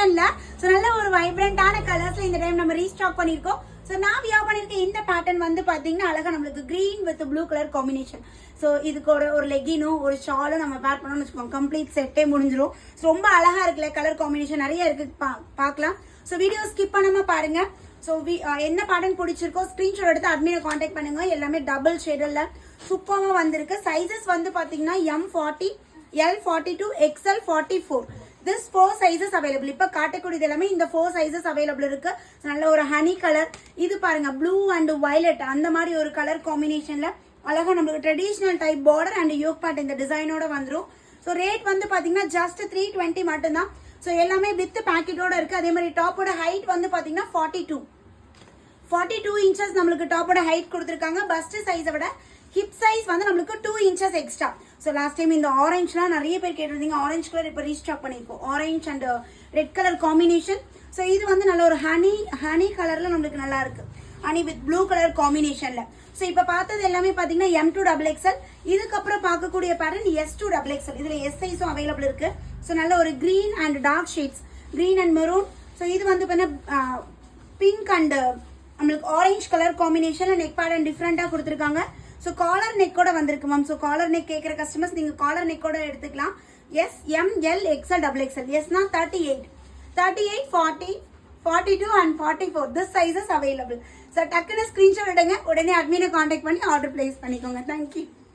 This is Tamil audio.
பேட்டர்ன்ல ஸோ நல்ல ஒரு வைப்ரண்டான கலர்ஸ்ல இந்த டைம் நம்ம ரீஸ்டாக் பண்ணிருக்கோம். ஸோ நான் வியர் பண்ணிருக்க இந்த பேட்டர்ன் வந்து பாத்தீங்கன்னா அழகா நம்மளுக்கு green with blue colour combination. So இதுக்கு ஒரு லெகினும் ஒரு ஷாலும் நம்ம பேர் பண்ணோம்னு வச்சுக்கோங்க, கம்ப்ளீட் செட்டே முடிஞ்சிடும். ரொம்ப அழகா இருக்குல்ல, கலர் காம்பினேஷன் நிறைய இருக்கு, பார்க்கலாம். ஸோ வீடியோ ஸ்கிப் பண்ணாம பாருங்க. ஸோ என்ன பேட்டர்ன் பிடிச்சிருக்கோ ஸ்கிரீன்ஷாட் எடுத்து அட்மினை காண்டாக்ட் பண்ணுங்க. எல்லாமே டபுள் ஷேடர்ல சூப்பரா வந்திருக்கு. சைசஸ் வந்து பாத்தீங்கன்னா M40, L42, XL 44. This 4 sizes available. இப்ப காட்டக்கூடியது எல்லாமே இந்த 4 sizes available இருக்கு. நல்ல ஒரு ஹனி கலர், இது பாருங்க ப்ளூ அண்ட் வயலட் அந்த மாதிரி ஒரு கலர் காம்பினேஷன்ல அழகா நம்மளுக்கு traditional type border and yoke part இந்த டிசைனோட வந்துரும். ஸோ ரேட் வந்து பாத்தீங்கன்னா ஜஸ்ட் 320 மட்டும்தான். ஸோ எல்லாமே வித் பேக்கெட்டோட இருக்கு. அதே மாதிரி டாப்போட ஹைட் வந்து பாத்தீங்கன்னா 42 இன்ச்சஸ் நம்மளுக்கு டாப்போட ஹைட் கொடுத்துருக்காங்க. பஸ்ட் சைஸை விட ஹிப் சைஸ் வந்து நம்மளுக்கு 2 inches extra. So last time இந்த ஆரஞ்சுலாம் நிறைய பேர் கேட்டிருந்தீங்க, ஆரஞ்சு கலர் இப்போ ரீஸ்டாக் பண்ணியிருக்கோம். Orange and red colour combination. So இது வந்து நல்ல ஒரு ஹனி கலர்ல நம்மளுக்கு நல்லா இருக்கு, ஹனி வித் ப்ளூ கலர் காம்பினேஷன்ல. ஸோ இப்போ பார்த்தது எல்லாமே பார்த்தீங்கன்னா M2XXL. இதுக்கப்புறம் பார்க்கக்கூடிய பேட்டர்ன் S2XXL. இதுல S சைஸும் அவைலபிள் இருக்கு. ஸோ நல்ல ஒரு green and dark shades, green and maroon. So இது வந்து பார்த்தீங்கன்னா பிங்க் அண்ட் நம்மளுக்கு ஆரஞ்சு கலர் காம்பினேஷன்ல நெக் பேட்டர்ன் டிஃப்ரெண்டா கொடுத்துருக்காங்க. ஸோ காலர் நெக்கோட வந்திருக்கு மேம். ஸோ காலர் நெக் கேட்குற கஸ்டமர்ஸ் நீங்கள் காலர் நெக்கோட எடுத்துக்கலாம். S, M, L, XL, XXL. எஸ்னா 38, 40, 42 and 44. This sizes available. So டக்குன்னு ஸ்கிரீன்ஷாட் எடுங்க, உடனே அட்மினை காண்டாக்ட் பண்ணி ஆர்டர் பிளேஸ் பண்ணிக்கோங்க. தேங்க்யூ.